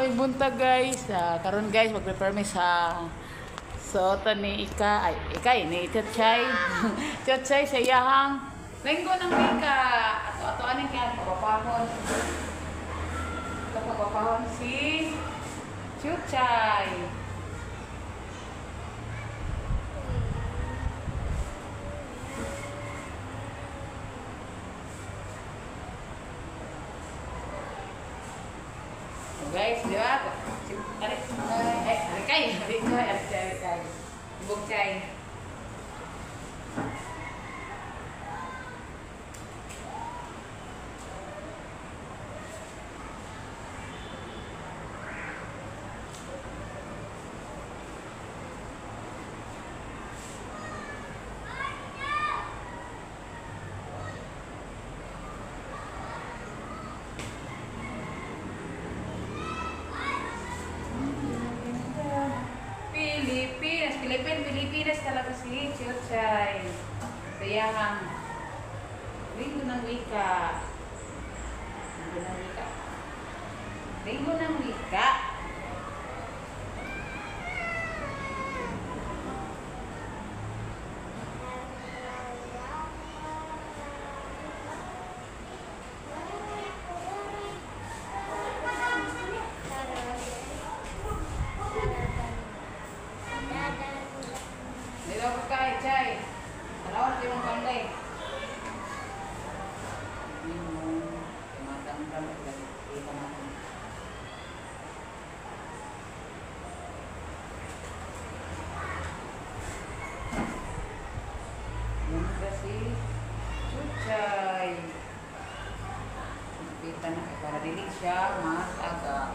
Ay buntag guys, karon guys mag-prepare mi sa suotan ni Ikay ni Chotchay. Chotchay sa iyahang linggo ng Mika. Ato aning kaya papahon. Papahon si Chotchay. Guys, di ba? Arikay. Bukchay. Pilipinas talaga si Chotchay. Kaya ang linggo ng wika. Linggo ng wika. Chotchay. Kita na para dili siya mas aga.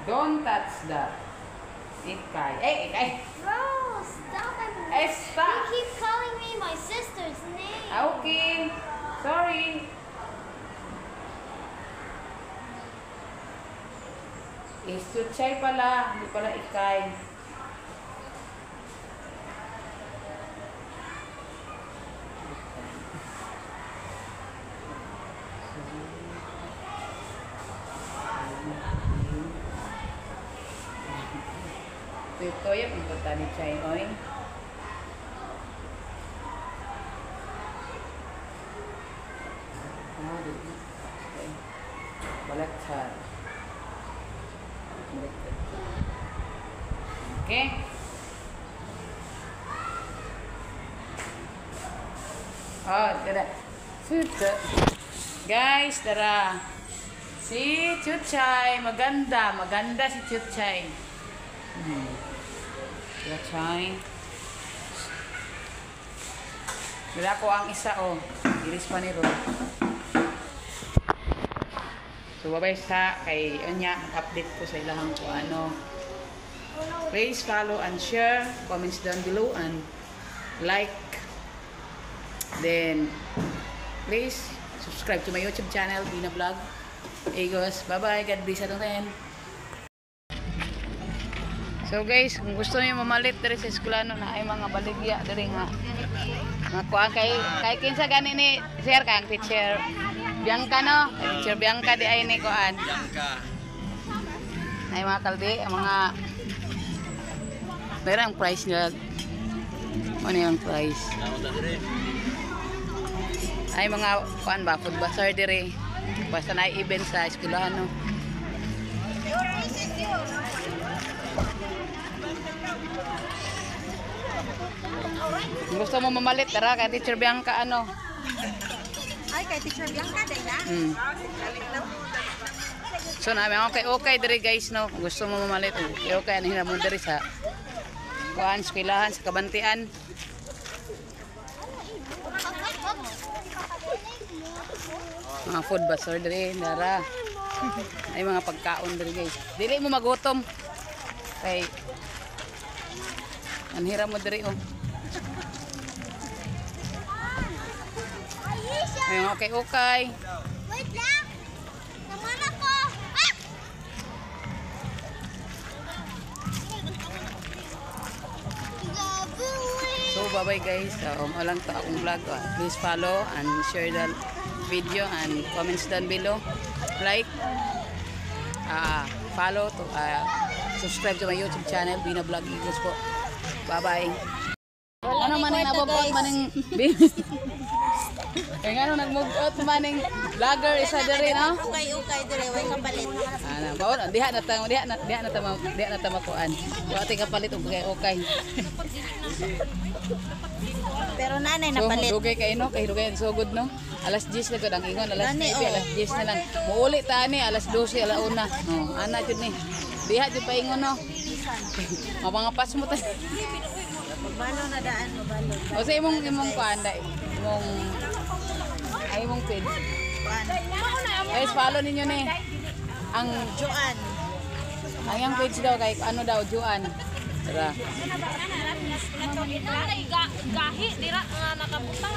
Don't touch that. Ikay. Hey, Ikay. Bro, stop it. Hey, stop. You keep calling me my sister's name. Okay. Sorry. Chotchay pala. Hindi pala Ikay. Ito yung punta ni Chay, oy. Balaktad. Okay. Oh, tara. Guys, tara. Si Chotchay, maganda si Chotchay. Chotchay. Wala ko ang isa, oh. Iris pa ni Ro. So, babay sa kay Onya. Mag-update ko sa ilahang ko ano. Please follow and share. Comments down below and like. Then, please subscribe to my YouTube channel, Bina Vlog. Egos. Bye-bye. God bless atong tayo. So guys, kung gusto niyo mamalit diri sa eskwelano na ay mga baligya diri nga. Nakuha kay kinsa gani ni sir kang teacher Bianca no? Teacher Bianca di ay ni kuan. Bianca. Ay mga kaldi, mga merang price niya. Ano yung price? Ay mga kuan ba food bazaar diri. Basta na event sa eskwelano. Gusto mo mamalit, tara kay Teacher Bianca ano? Ay, kay Teacher Bianca din na? So namin okay diri guys no. Gusto mo mamalit, okay ano hinamon diri sa kuan eskwelahan sa Kabantian. Mga food bazaar diri, tara. Ay mga pagkaon diri guys. Dili mo magutom. Kay anhira mo diri oh. Ayun, okay. Wait lang! Namana ko! Ah! So bye-bye guys. Walang to akong vlog. Please follow and share the video and comments down below. Like, follow to subscribe to my YouTube channel, Bina Vlog Eagles po. Bye-bye. Ano man ang nababot maning kaya nga nagmugot maning vlogger isa diri no? Ukay dire, way kapalit. Ana, bawo diha na ta makuan. Wa ti kapalit og okay. Pero nanay So, napalit. dugay kay no, kay dugay so good no. Alas 10 na gud ang ingon, alas 9, alas 10 na lang. Muuli ta ni alas 12 alauna. No, ana jud ni. Diha jud paingon no. Mga pas mo ta. Balo na daan mo balo. O sa imong kuan dai. Imong page. Guys, follow ninyo ni. Ang Joan. ang yang page daw kay ano daw Juan. Tara. Gahi dira nga nakabutang.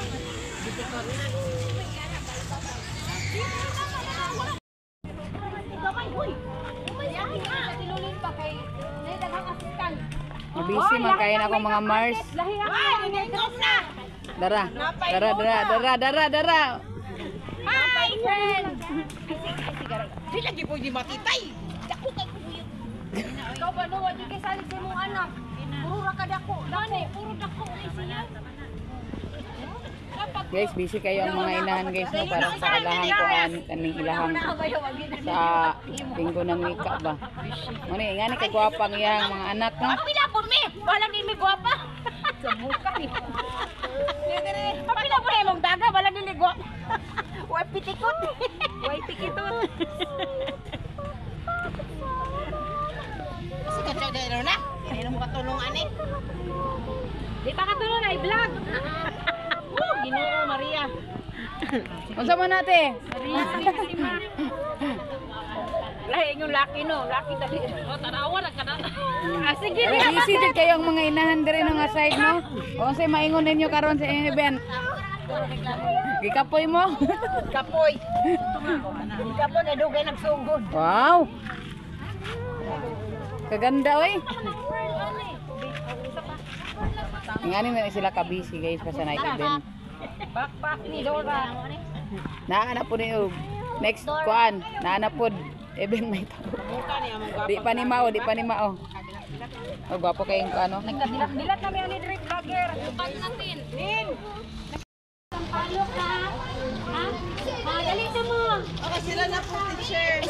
Busy man kayo na akong mga Mars. Dara. Hi, friend. Sila gyud di matitay. Dako kay kuya. Ikaw ba no wala kay salig sa imong anak? Puro ra ka dako. Dani, puro dako kay siya. Guys, busy kayo ang mga inahan guys no para sa ilahang kuan kaning ilahang sa linggo ng wika ba. Muni ngani kay gwapang iyang mga anak no. Pila po mi. Wala din mi gwapa. Sa buka ni. Pila po na imong daga wala din mi gwapa. Way pitikot. Way pikitot. Kasi katsaw dahil na. Hindi mo katulong ani. Di pa katulong na i-vlog. Ginoo Maria. Unsa man nate? Maria si Ma. Lahi yung laki no, laki dali. O tanawa na kana. Sige Pero busy jud kayo ang mga inahan diri no nga side no. O unsay maingon ninyo karon sa inyong event? Gikapoy mo? kapoy. Kapoy na dugay nagsugod. Wow. Kaganda oy. Ngani na sila ka busy guys pa sa night event. Backpack ni Dora. Naana po ni next kuan, naana po event may tao. Di pa ni mao. Oh, gwapo kayong ano. Nagdilat kami ani diri vlogger. Upat natin. Din. Palo ka. Ha? Dali sa mo. Okay, sila na po teacher.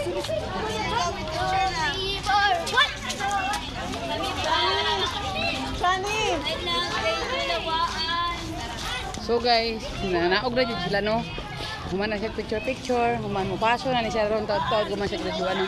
What? Sunny! So guys, naog na jud sila no. Human na siya picture, human mo paso na ni siya ron taod-taod guman siya graduan no.